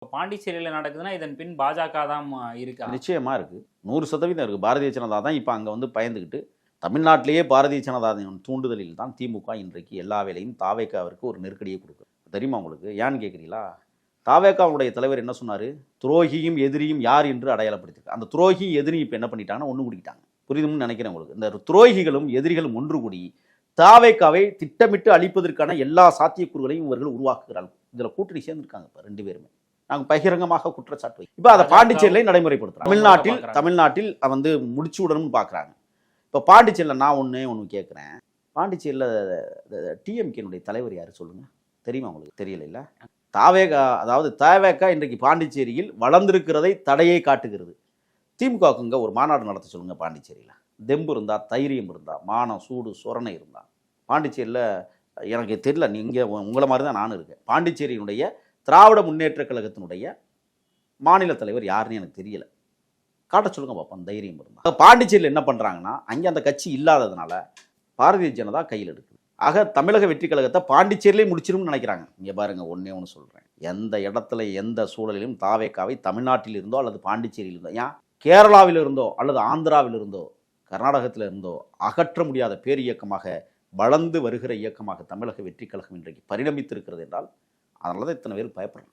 பாண்டிச்சேரியில் நடக்குதுன்னா இதன் பின் பாஜக தான் இருக்கா? நிச்சயமா இருக்கு. 100% இருக்கு. பாரதிய ஜனதா தான் இப்ப அங்க வந்து பயந்துகிட்டு தமிழ்நாட்டிலேயே பாரதிய ஜனதாவின் தூண்டுதலில் தான் திமுக இன்றைக்கு எல்லா வேலையும் தாவேகாவிற்கு ஒரு நெருக்கடியை கொடுக்குது. தெரியுமா உங்களுக்கு? ஏன்னு கேட்குறீங்களா? தாவேகாவுடைய தலைவர் என்ன சொன்னாரு? துரோகியும் எதிரியும் யார் என்று அடையாளப்படுத்திருக்கு. அந்த துரோகி எதிரி இப்ப என்ன பண்ணிட்டாங்கன்னா ஒண்ணு கூடிட்டாங்க. புரியுதுன்னு நினைக்கிறேன் உங்களுக்கு. இந்த துரோகிகளும் எதிரிகளும் ஒன்று கூடி தாவேகாவை திட்டமிட்டு அழிப்பதற்கான எல்லா சாத்தியக்கூறுகளையும் இவர்கள் உருவாக்குகிறார்கள். இதுல கூட்டணி சேர்ந்திருக்காங்க இப்ப 2 பேருமே. நாங்கள் பகிரங்கமாக குற்றச்சாட்டு இப்ப அதை பாண்டிச்சேரியில நடைமுறைப்படுத்துறோம். தமிழ்நாட்டில் வந்து முடிச்சு விடணும்னு பாக்குறாங்க. இப்ப பாண்டிச்சேரியில நான் ஒண்ணு கேட்கிறேன். பாண்டிச்சேரியில டிஎம்கேனுடைய தலைவர் யாரு சொல்லுங்க? தெரியுமா உங்களுக்கு? தெரியல இல்ல. தாவேகா, அதாவது தாவேகா இன்றைக்கு பாண்டிச்சேரியில் வளர்ந்திருக்கிறதை தடையை காட்டுகிறது. திமுகவுங்க ஒரு மாநாடு நடத்த சொல்லுங்க பாண்டிச்சேரியில். தெம்பு இருந்தா, தைரியம் இருந்தா, மானம் சூடு சொரணை இருந்தா. பாண்டிச்சேரியில் எனக்கு தெரியல, நீங்க உங்களை மாதிரி தான் நானும் இருக்கேன். பாண்டிச்சேரியினுடைய திராவிட முன்னேற்ற கழகத்தினுடைய மாநில தலைவர் யாருன்னு எனக்கு தெரியல. காட்ட சொல்லுங்க பார்ப்போம் தைரியம் இருந்தா. பாண்டிச்சேரியில் என்ன பண்றாங்கன்னா, அங்கே அந்த கட்சி இல்லாததுனால பாரதிய ஜனதா கையில் எடுக்குது. ஆக தமிழக வெற்றி கழகத்தை பாண்டிச்சேரியிலே முடிச்சிரும்னு நினைக்கிறாங்க. இங்கே பாருங்க, ஒன்னே ஒன்று சொல்றேன். எந்த இடத்துல எந்த சூழலிலும் தாவேகாவை தமிழ்நாட்டில் இருந்தோ அல்லது பாண்டிச்சேரியில் இருந்தோ, ஏன் கேரளாவில் இருந்தோ அல்லது ஆந்திராவில் இருந்தோ கர்நாடகத்தில் இருந்தோ அகற்ற முடியாத பேர் இயக்கமாக வளர்ந்து வருகிற இயக்கமாக தமிழக வெற்றி கழகம் இன்றைக்கு பரிணமித்திருக்கிறது என்றால் அதனால தான் இத்தனை பேர் பயப்படுறாங்க.